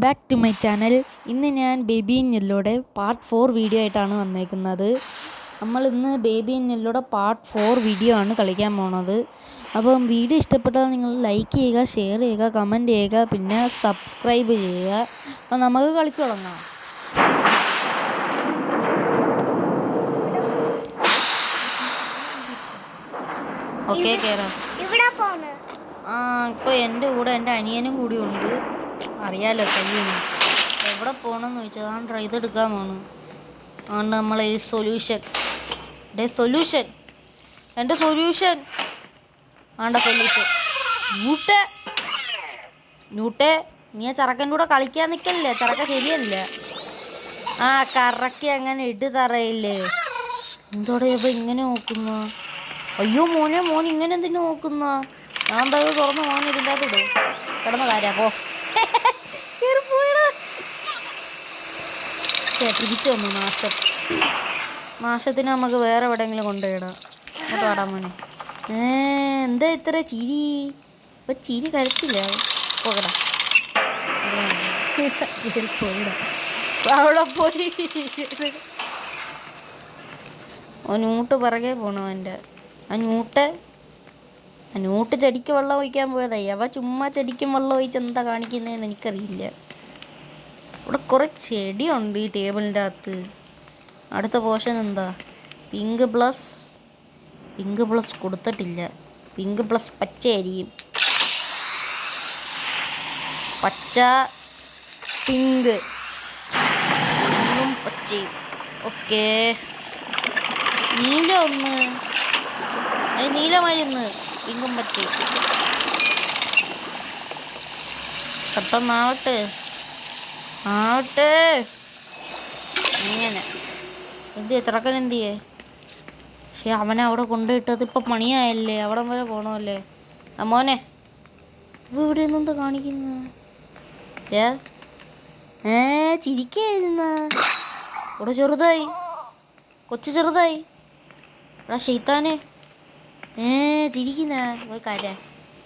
Back to my channel. ഇന്ന് ഞാൻ baby in യെല്ലോയുടെ part 4 video ആയിട്ടാണ് വന്നേക്കുന്നത്. നമ്മൾ ഇന്ന് ബേബി ഇൻ യെല്ലോയുടെ പാർട്ട് 4 വീഡിയോ ആണ് കളിക്കാൻ പോണത്. അപ്പം വീഡിയോ ഇഷ്ടപ്പെട്ടാൽ നിങ്ങൾ ലൈക്ക് ചെയ്യുക, ഷെയർ ചെയ്യുക, കമൻറ്റ് ചെയ്യുക, പിന്നെ സബ്സ്ക്രൈബ് ചെയ്യുക. അപ്പം നമുക്ക് കളിച്ചു തുടങ്ങാം. ഓക്കെ കേറാം. ഇപ്പോൾ എൻ്റെ കൂടെ എൻ്റെ അനിയനും കൂടി ഉണ്ട്. അറിയാലോ കയ്യൂന് എവിടെ പോകണമെന്ന് ചോദിച്ചാൽ അതാണ്ട് ഇതെടുക്കാൻ പോണ്. അതുകൊണ്ട് നമ്മൾ ഈ സൊല്യൂഷൻ എൻ്റെ സൊല്യൂഷൻ ആണ്ട സൊല്യൂഷൻ ന്യൂട്ടെ നീ ആ ചെറുക്കൻ്റെ കൂടെ കളിക്കാൻ നിൽക്കല്ലേ. ചെറുക്ക ശരിയല്ല. ആ കറക്കി അങ്ങനെ തറയില്ലേ. എന്തോടെ ഇപ്പം ഇങ്ങനെ നോക്കുന്ന? അയ്യോ മോൻ ഇങ്ങനെ എന്തിനു നോക്കുന്ന? ഞാൻ എന്താ തുറന്ന് മോൻ ഇതിൻ്റെ അകത്ത് ഇടും. കിടന്ന കാര്യം പോ തിരിച്ചു വന്നു. നാശത്തിന് നമുക്ക് വേറെ എവിടെയെങ്കിലും കൊണ്ടുപോയിടാം. അങ്ങോട്ട് പാടാൻ മോനെ. എന്താ ഇത്ര ചിരി? ഇപ്പൊ ചിരി കരച്ചില്ല. പോകടാ പോയിടാ. അവിടെ പോയി ന്യൂട്ട് പിറകെ പോണു. അവൻ്റെ ആ ന്യൂട്ട് ചെടിക്ക് വെള്ളം ഒഴിക്കാൻ പോയതായി. അവ ചുമ്മാ ചെടിക്കും വെള്ളം ഒഴിച്ച് എന്താ കാണിക്കുന്നതെന്ന് എനിക്കറിയില്ല. ഇവിടെ കുറേ ചെടിയുണ്ട് ഈ ടേബിളിൻ്റെ അകത്ത്. അടുത്ത പോർഷൻ എന്താ? പിങ്ക് പ്ലസ് കൊടുത്തിട്ടില്ല. പിങ്ക് പ്ലസ് പച്ചയായിരിക്കും. പച്ച പിങ്കും പച്ചയും. ഓക്കെ നീല ഒന്ന്. നീലമരുന്ന് പിങ്കും പച്ചയും. പെട്ടെന്നാവട്ടെ. ഇങ്ങനെ എന്തിയെ ചെറുക്കൻ എന്തിയേ? പക്ഷെ അവനെ അവിടെ കൊണ്ടുപോയിട്ടത് ഇപ്പം പണിയായല്ലേ. അവിടെ വരെ പോകണമല്ലേ. ആ മോനെ ഇവിടെ നിന്നെന്താ കാണിക്കുന്ന? ചിരിക്കായിരുന്ന ഇവിടെ കൊച്ചു ചെറുതായി. എടാ ശൈത്താനെ ചിരിക്കുന്ന പോയി കാര്യം.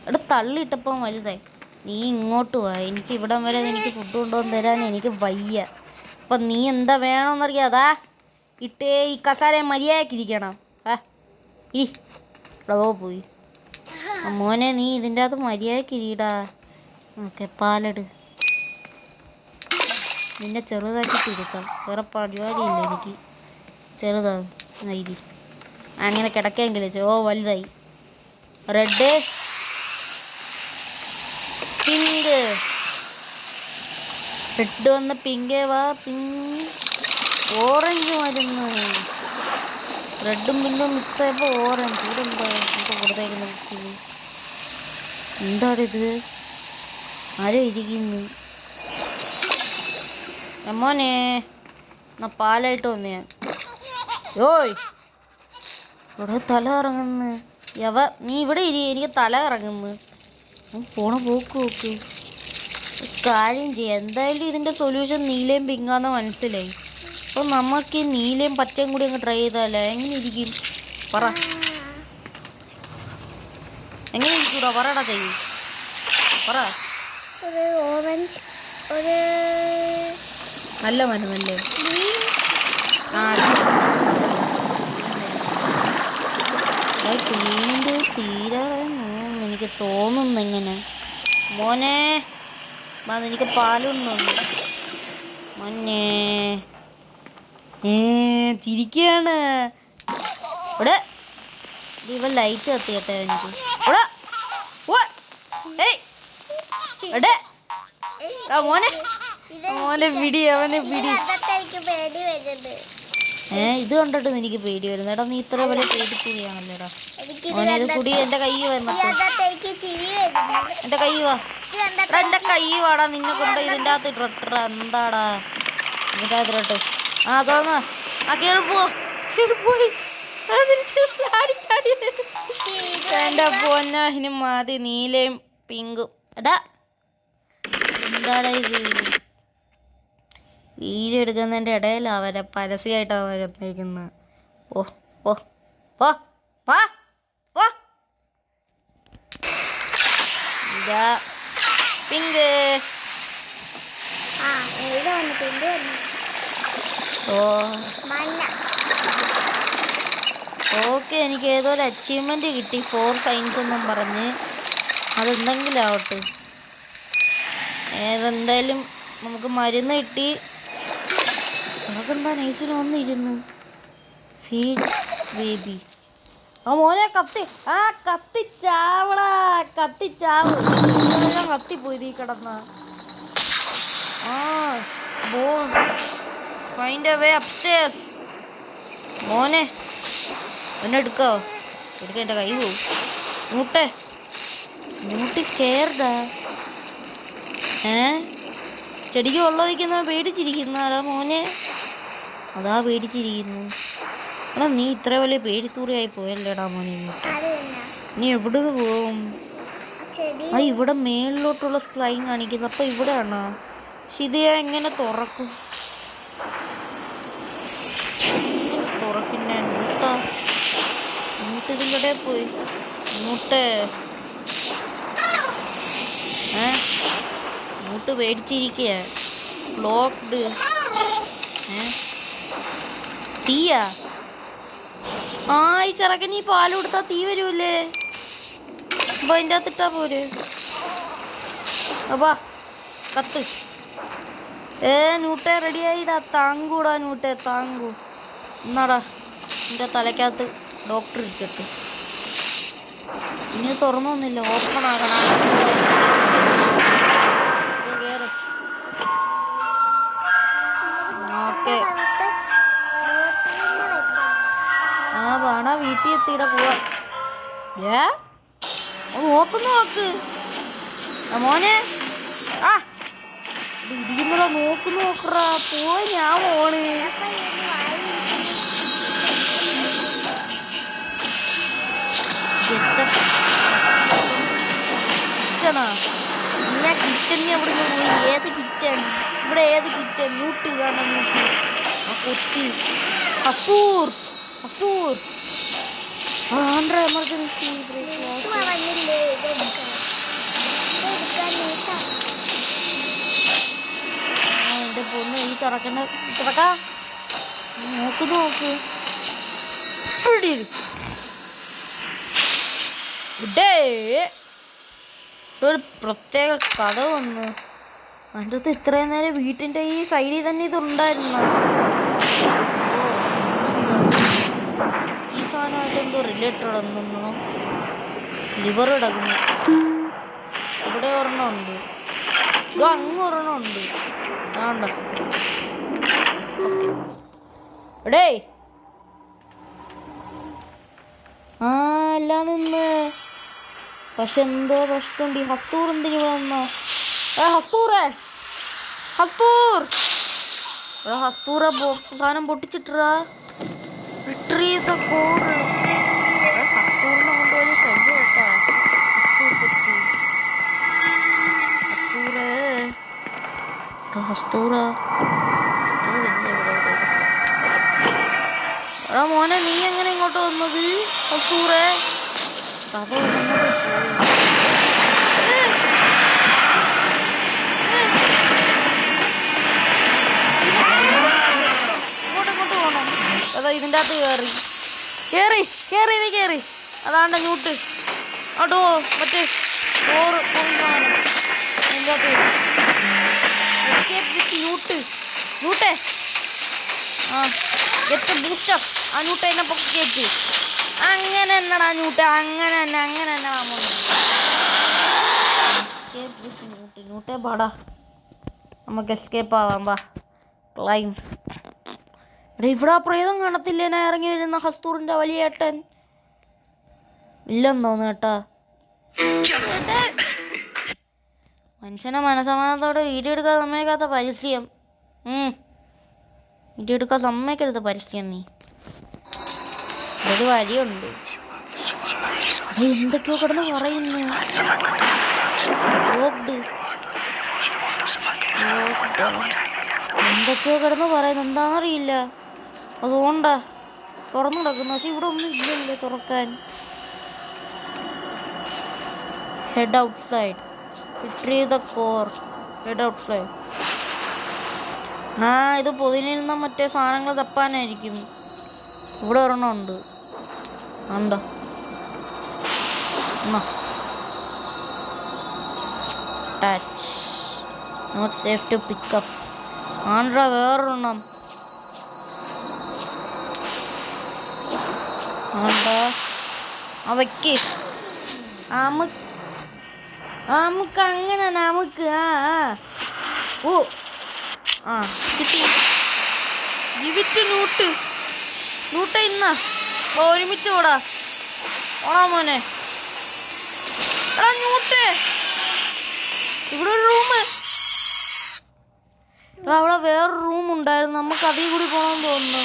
ഇവിടെ തള്ളിയിട്ടപ്പം വലുതായി. നീ ഇങ്ങോട്ട് പോവാ. എനിക്ക് ഇവിടം വരെ എനിക്ക് ഫുഡ് കൊണ്ടുവന്ന് തരാൻ എനിക്ക് വയ്യ. അപ്പം നീ എന്താ വേണമെന്നറിയാതാ ഇട്ടേ ഈ കസാര മര്യാദക്കിരിക്കണം. ഇവിടോ പോയി. മോനെ നീ ഇതിൻ്റെ അകത്ത് മര്യാദക്കിരിടാ. ഓക്കെ പാലെട്. നിന്നെ ചെറുതാക്കിയിട്ട് ഇരുത്താം. വേറെ പരിപാടിയില്ല എനിക്ക്. ചെറുതായി അങ്ങനെ കിടക്കെങ്കിലും. വലുതായി. Red pink. റെഡ് വന്ന് പിങ്കേ വാ. ഓറഞ്ച് മരുന്ന്. റെഡും പിങ്കും മിക്സ് ആയപ്പോൾ ഓറഞ്ച്. ഇവിടെ എന്താ നമുക്ക് കൊടുത്തേക്കുന്ന കുട്ടിന്? എന്താണിത്? ആരോ ഇരിക്കുന്നു. മോനെ എന്നാ പാലായിട്ട് വന്ന് ഞാൻ. ഇവിടെ തല ഇറങ്ങുന്നു. നീ ഇവിടെ എനിക്ക് തല ഇറങ്ങുന്നു. പോണ പോക്ക് കാര്യം ചെയ്യാം. എന്തായാലും ഇതിൻ്റെ സൊല്യൂഷൻ നീലയും പിങ്കാന്ന് മനസ്സിലായി. അപ്പോൾ നമുക്ക് നീലയും പച്ചയും കൂടി അങ്ങ് ട്രൈ ചെയ്താലോ? എങ്ങനെ ഇരിക്കും പറ? എങ്ങനെ ഇരിക്കൂടാ പറയടാ. ചെയ്യും പറ. നല്ല മരുന്നല്ലേ? ക്ലീനിൻ്റെ തീരാറായെന്ന് എനിക്ക് തോന്നുന്നു. എങ്ങനെ മോനെ എനിക്ക് പാലൊന്നു മോനെ ചിരിക്കുകയാണ്. ഇവിടെ ഇവ ലൈറ്റ് കത്തിയട്ടെ എനിക്ക്. മോനെ പിടി. അവനെ പിടി. ഇത് കണ്ടിട്ട് എനിക്ക് പേടി വരുന്നു. എടാ നീ ഇത്ര വലിയ പേടിക്കൂടിയാണല്ലേടാ മോനെ. ഇത് കുടി. എൻ്റെ കൈ വന്നിട്ട് എൻ്റെ കൈ വാ. എൻ്റെ കൈ വാടാ. നിന്നെ കൊണ്ട് ഇതിൻ്റെ അകത്ത് ഇട്ട എന്താടാ ഇതിൻ്റെ അകത്ത് ഇട്ട്. തുറന്ന കേറിപ്പോയി. എൻ്റെ പൊന്ന ഇനി മതി. നീലയും പിങ്കും. എടാ എന്താടാ ഇത്? വീഡിയോ എടുക്കുന്നതിൻ്റെ ഇടയിലാണ് അവരെ പരസ്യമായിട്ടാണ് അവരെത്തിക്കുന്നത്. പിങ്ക് ഓ ഓക്കെ, എനിക്ക് ഏതോ ഒരു അച്ചീവ്മെന്റ് കിട്ടി 4 സയൻസ് എന്നും പറഞ്ഞ്. അതെന്തെങ്കിലും ആവട്ടെ, ഏതെന്തായാലും നമുക്ക് മരുന്ന് കിട്ടി. ചെറുക്കെന്താ നൈസിന് വന്നിരുന്നു. Feed baby. ആ മോനെ കത്തി, ആ കത്തിച്ചാവടാ, കത്തിച്ചാവ്. കത്തിപ്പോയി നീ കിടന്ന. ആ ബോ ഫൈൻഡ് എ വേ അപ്സ്റ്റേഴ്സ്. മോനെ എന്നെ എടുക്കോ? എടുക്ക, എൻ്റെ കൈ പോവും. മൂട്ടെ മൂട്ടി സ്കെയർഡാ. ചെടിക്ക് വെള്ളം ഒഴിക്കുന്ന പേടിച്ചിരിക്കുന്നാടാ മോനെ. അതാ പേടിച്ചിരിക്കുന്നു. എടാ നീ ഇത്ര വലിയ പേടിത്തൂറിയായി പോയല്ലേടാ മോനെ. നീ എവിടെ പോവും? ആ ഇവിടെ മേളിലോട്ടുള്ള സ്ലൈം കാണിക്കുന്നു. അപ്പം ഇവിടെയാണോ? പക്ഷെ ഇത് ഞാൻ എങ്ങനെ തുറക്കും? തുറക്കുന്ന മൂട്ടാ, മൂട്ട് ഇതിൻ്റെ ഇടയിൽ പോയി. മൂട്ടേ മൂട്ട് പേടിച്ചിരിക്കുക. ബ്ലോക്ക്ഡ്. തീയാ? ആ ഈ ചെറുക്കന് ഈ പാല് കൊടുത്താൽ തീ വരൂല്ലേ? അപ്പൊ അതിൻ്റെ അകത്തിട്ടാ പോരെ. അപ്പാ കത്ത്. നൂട്ടെ റെഡിയായിടാ. താങ്കൂടാ നൂട്ടെ, താങ്കൂ. എന്നാടാ എൻ്റെ തലയ്ക്കകത്ത് ഡോക്ടർ ഇരിക്കട്ടെ. ഇനി തുറന്നൊന്നുമില്ല, ഓപ്പൺ ആകണം. കേറ്. ഓക്കെ, ആ വേണ വീട്ടിൽ എത്തിയിട പോവാ. നോക്ക് മോനെ. ആ ഇടിക്കുന്നടാ, നോക്കറാ. പോയി ഞാൻ പോണ്. കിച്ചണാ? ഞാൻ കിച്ചണിന് അവിടെ പോയി. ഏത് കിച്ചൺ? ഇവിടെ ഏത് കിച്ചൺ? ന്യൂട്ട് കാണാൻ ന്യൂട്ട്. ആ കൊച്ചി ഹസ്തൂർ ഹസ്തൂർ. എമർജൻസി എൻ്റെ പൊണ്ണ്. ഈ തുറക്കണ്ട തുറക്ക. നോക്ക് ഒരു പ്രത്യേക കഥ വന്നു. അതിൻ്റെ അടുത്ത് ഇത്രയും നേരം വീട്ടിൻ്റെ ഈ സൈഡിൽ തന്നെ ഇതുണ്ടായിരുന്നു. ഈ സാധനമായിട്ട് എന്തോ റിലേറ്റഡ് ഒന്നും. ലിവർ കിടക്കുന്നു. ഇവിടെ ഒരെണ്ണം ഉണ്ട്, ഇത് അങ്ങ് ഒരെണ്ണം ഉണ്ട്. ആണ്ട എടേ. ആ എല്ലാം നിന്ന്. പക്ഷെ എന്തോ പ്രശ്നമുണ്ട്. ഈ ഹസ്തൂർ എന്തിനു ഇവിടെ വന്നോ? ഹസ്തൂറേ, ഹസ്തൂർ. ഹസ്തൂറെ സാധനം പൊട്ടിച്ചിട്ടാ. Retrieve the code. ഹസ്തൂറിനെ കൊണ്ടുപോയി ശല്യം കേട്ടാ. ഹസ്തൂർ കൊച്ചി. ഹസ്തൂറേ, ഹസ്തൂറാ. എടാ മോനെ, നീ എങ്ങനെ ഇങ്ങോട്ട് വന്നത്? ഹസ്തൂറേ കഥ ഇങ്ങോട്ട് പോകണം. അതാ ഇതിൻ്റെ അകത്ത് കേറി. അതാണ്ട ന്യൂട്ട്. അതോ മറ്റേ ചോറ് പോയി കാണും. അതിൻ്റെ അകത്ത് എസ്കേപ്പ് വിത്ത് ന്യൂട്ടേ. ആ ഗെറ്റ് ബൂസ്റ്റപ്പ്. ആ ന്യൂട്ട് എന്നെ പൊക്കി കയറ്റി. അങ്ങനെ തന്നെടാ ന്യൂട്ട്, അങ്ങനെ തന്നെ എസ്കേപ്പ് വിത്ത് ന്യൂട്ടേ പാടാ. നമുക്ക് എസ്കേപ്പ് ആവാം. വാ ക്ലൈം. എടാ ഇവിടെ ആ പ്രേതം കാണത്തില്ലേ? ഞാൻ ഇറങ്ങി വരുന്ന ഹസ്തൂറിൻ്റെ വലിയ ഏട്ടൻ ഇല്ലെന്ന് തോന്നുന്നു കേട്ടാ. മനുഷ്യനെ മനസമാനത്തോടെ വീഡിയോ എടുക്കാൻ സമ്മതിക്കാത്ത പരസ്യം. വീഡിയോ എടുക്കാൻ സമ്മതിക്കരുത് പരസ്യം. നീ ഒരു വരിയുണ്ട്. എന്തൊക്കെയോ കിടന്ന് പറയുന്നു. എന്തൊക്കെയോ കിടന്ന് പറയുന്നു. എന്താണെന്നറിയില്ല. അതുകൊണ്ടാ തുറന്നു കിടക്കുന്നു. പക്ഷെ ഇവിടെ ഒന്നും ഇല്ലല്ലോ തുറക്കാൻ. Head outside. Retrieve the core. Head outside. ആ ഇത് പൊതിനിരുന്ന മറ്റേ സാധനങ്ങൾ തപ്പാനായിരിക്കും. ഇവിടെ ഒരെണ്ണം ഉണ്ട്. ഉണ്ടോ touch not safe to pick up. ആണ്ട്രാ വേറൊരെണ്ണം. ആണ്ടാ അവയ്ക്ക് നമുക്ക് അങ്ങനെ നമുക്ക് ഓ കിട്ടി. ഗിവിറ്റ് നൂട്ട് ഇന്നാ ഒരുമിച്ച് ഓടാ മോനെ. എടാ ന്യൂട്ട്, ഇവിടെ ഒരു റൂം. അവിടെ വേറൊരു റൂം ഉണ്ടായിരുന്നു. നമുക്ക് അതിൽ കൂടി പോകണമെന്ന് തോന്നുന്നു.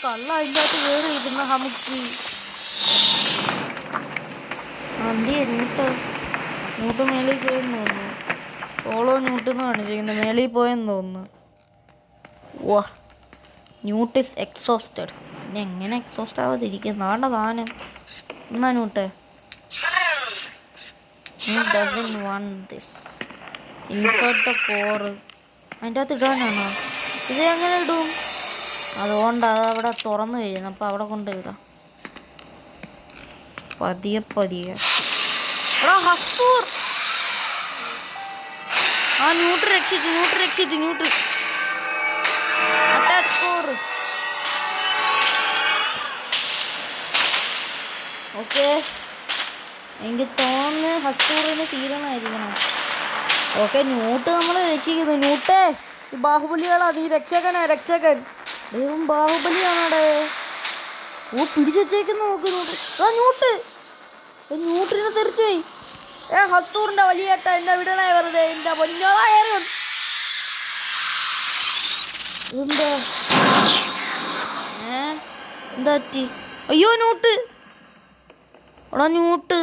കള്ള അതിൻ്റെ അകത്ത് വേറെ ഇരുന്ന ഹമുക്ക് ന്യൂട്ട് മേളിൽ പോയെന്ന് തോന്നുന്നു. സോളോ ന്യൂട്ടെന്ന് കാണിച്ചിരിക്കുന്നത് മേളിൽ പോയെന്ന് തോന്നുന്നു. വാ ന്യൂട്ട് ഇസ് എക്സോസ്റ്റഡ്. പിന്നെ എങ്ങനെ എക്സോസ്റ്റ് ആവാതിരിക്കുക? നാണ്ട സാധനം എന്നാ ന്യൂട്ട് doesn't want this. Insert the core. അതിൻ്റെ അകത്ത് ഇടാനാണോ? ഇത് എങ്ങനെ ഇടും? അതുകൊണ്ട് അത് അവിടെ തുറന്നു വരുന്നു. അപ്പം അവിടെ കൊണ്ട് ഇടാം പതിയെ. എടാ ഹസ്തൂർ, ആ ന്യൂട്ട് രക്ഷിച്ച് അറ്റാച്ച് കോർ. ഓക്കെ, എനിക്ക് തോന്നുന്നു ഹസ്തൂറിന് തീരണമായിരിക്കണം. ഓക്കെ, ന്യൂട്ട് നമ്മൾ രക്ഷിക്കുന്നു. ന്യൂട്ടേ, ഈ ബാഹുബലിയാളാ, നീ രക്ഷകൻ. ദൈവം ബാഹുബലിയാണടെ. പിടിച്ചു വച്ചേക്കുന്ന നോക്ക് ന്യൂട്ടിനെ തെറിച്ചുപോയി. ഹസ്തൂറിന്റെ വലിയേട്ട എന്നെ വിടണേ വെറുതെ. എന്റെ പൊന്നോളം എന്താ പറ്റി? അയ്യോ ന്യൂട്ട്, എടാ ന്യൂട്ട്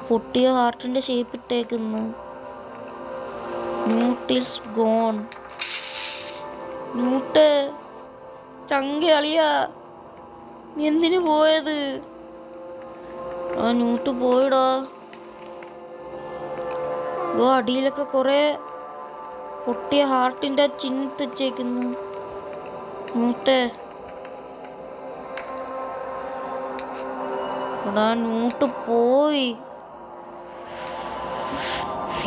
പൊട്ടിയ ഹാർട്ടിന്റെ ഷേപ്പ് ഇട്ടേക്കുന്നു. Newt is gone. ന്യൂട്ട് ചങ്കളിയാ, നീ എന്തിനു പോയത്? ന്യൂട്ട് പോയിടാ. അടിയിലൊക്കെ കുറെ പൊട്ടിയ ഹാർട്ടിന്റെ ചിഹ്നിട്ട് വെച്ചേക്കുന്നു. ന്യൂട്ട് ന്യൂട്ട് പോയി.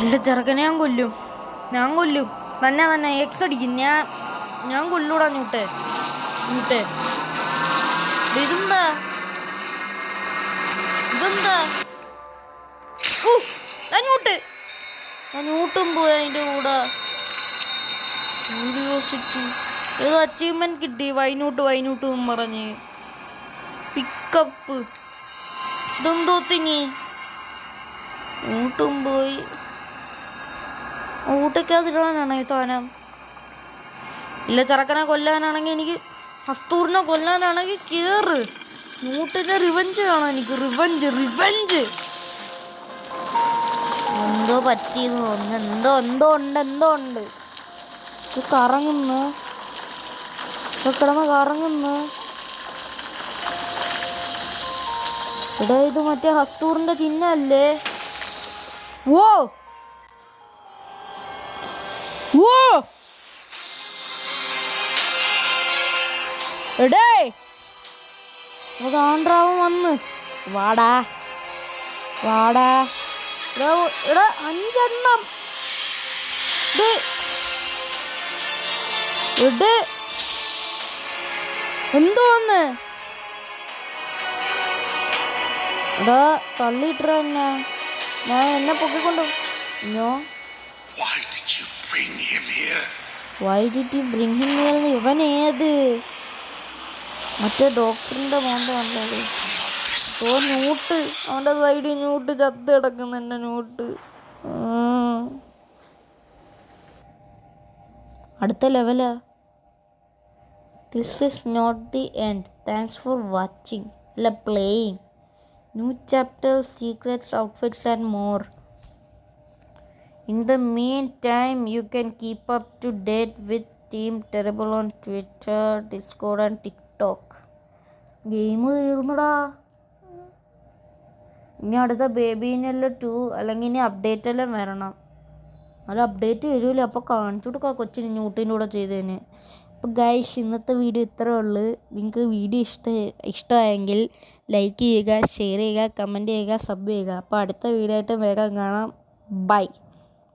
എന്റെ ചെറുക്കനെ ഞാൻ കൊല്ലും തന്നെ എക്സ് അടിക്കും. ഞാൻ കൊല്ലൂടാ ന്യൂട്ട്. ഇതെന്താ ന്യൂട്ടും പോയി അതിന്റെ കൂടെ. ക്യൂരിയോസിറ്റി ഏതോ അച്ചീവ്മെന്റ് കിട്ടി. വൈനൂട്ട് പറഞ്ഞ് പിക്കപ്പ്. ഇതെന്തോത്തിനി ന്യൂട്ടും പോയി. ഊട്ടയ്ക്കകത്തിടാനാണോ ഈ സാധനം? ഇല്ല, ചെറുക്കനെ കൊല്ലാനാണെങ്കിൽ എനിക്ക്, ഹസ്തൂറിനെ കൊല്ലാനാണെങ്കിൽ കേറ്. ന്യൂട്ടിന്റെ റിവഞ്ച് കാണാം എനിക്ക്. റിവഞ്ച് എന്തോ പറ്റിയെന്ന് തോന്നുന്നു. എന്തോ ഉണ്ട്. ഇത് കറങ്ങുന്നു. കിടന്ന് കറങ്ങുന്നു. ഇവിടെ ഇത് മറ്റേ ഹസ്തൂറിന്റെ ചിഹ്നല്ലേ? ഓ എടേ, ആണ്ട്രാവൻ വന്ന്. വാടാ 5 എന്തോന്ന് തള്ളിയിട്ട ഞാൻ എന്നെ പൊക്കിക്കൊണ്ടു. Why did you bring him here? ഇവൻ ഏത് മറ്റേ ഡോക്ടറിന്റെ മോന്റെ കണ്ടത്? ന്യൂട്ട്, അവന്റെ സൈഡിൽ ന്യൂട്ട് ചത്ത് കിടക്കുന്ന എന്നെ ന്യൂട്ട്. അടുത്ത ലെവലാ. This is not the end. Thanks for watching. Playing. New chapters, secrets, outfits and more. In the meantime, you can keep up to date with Team Terrible on Twitter, Discord and TikTok. Game തീർന്നടാ. ഇനി അടുത്ത ബേബീനെല്ലാം 2 അല്ലെങ്കിൽ ഇനി update എല്ലാം വരണം. അത് update വരുമല്ലോ, അപ്പോൾ കാണിച്ചു കൊടുക്കാം കൊച്ചിന് ന്യൂട്ടിൻ്റെ കൂടെ ചെയ്തതിന്. അപ്പോൾ ഗൈസ്, ഇന്നത്തെ വീഡിയോ ഇത്രയേ ഉള്ളൂ. നിങ്ങൾക്ക് വീഡിയോ ഇഷ്ടമായെങ്കിൽ ലൈക്ക് ചെയ്യുക, ഷെയർ ചെയ്യുക, കമൻറ്റ് ചെയ്യുക, സബ് ചെയ്യുക. അപ്പോൾ അടുത്ത വീഡിയോ ആയിട്ട് വേഗം കാണാം. ബൈ.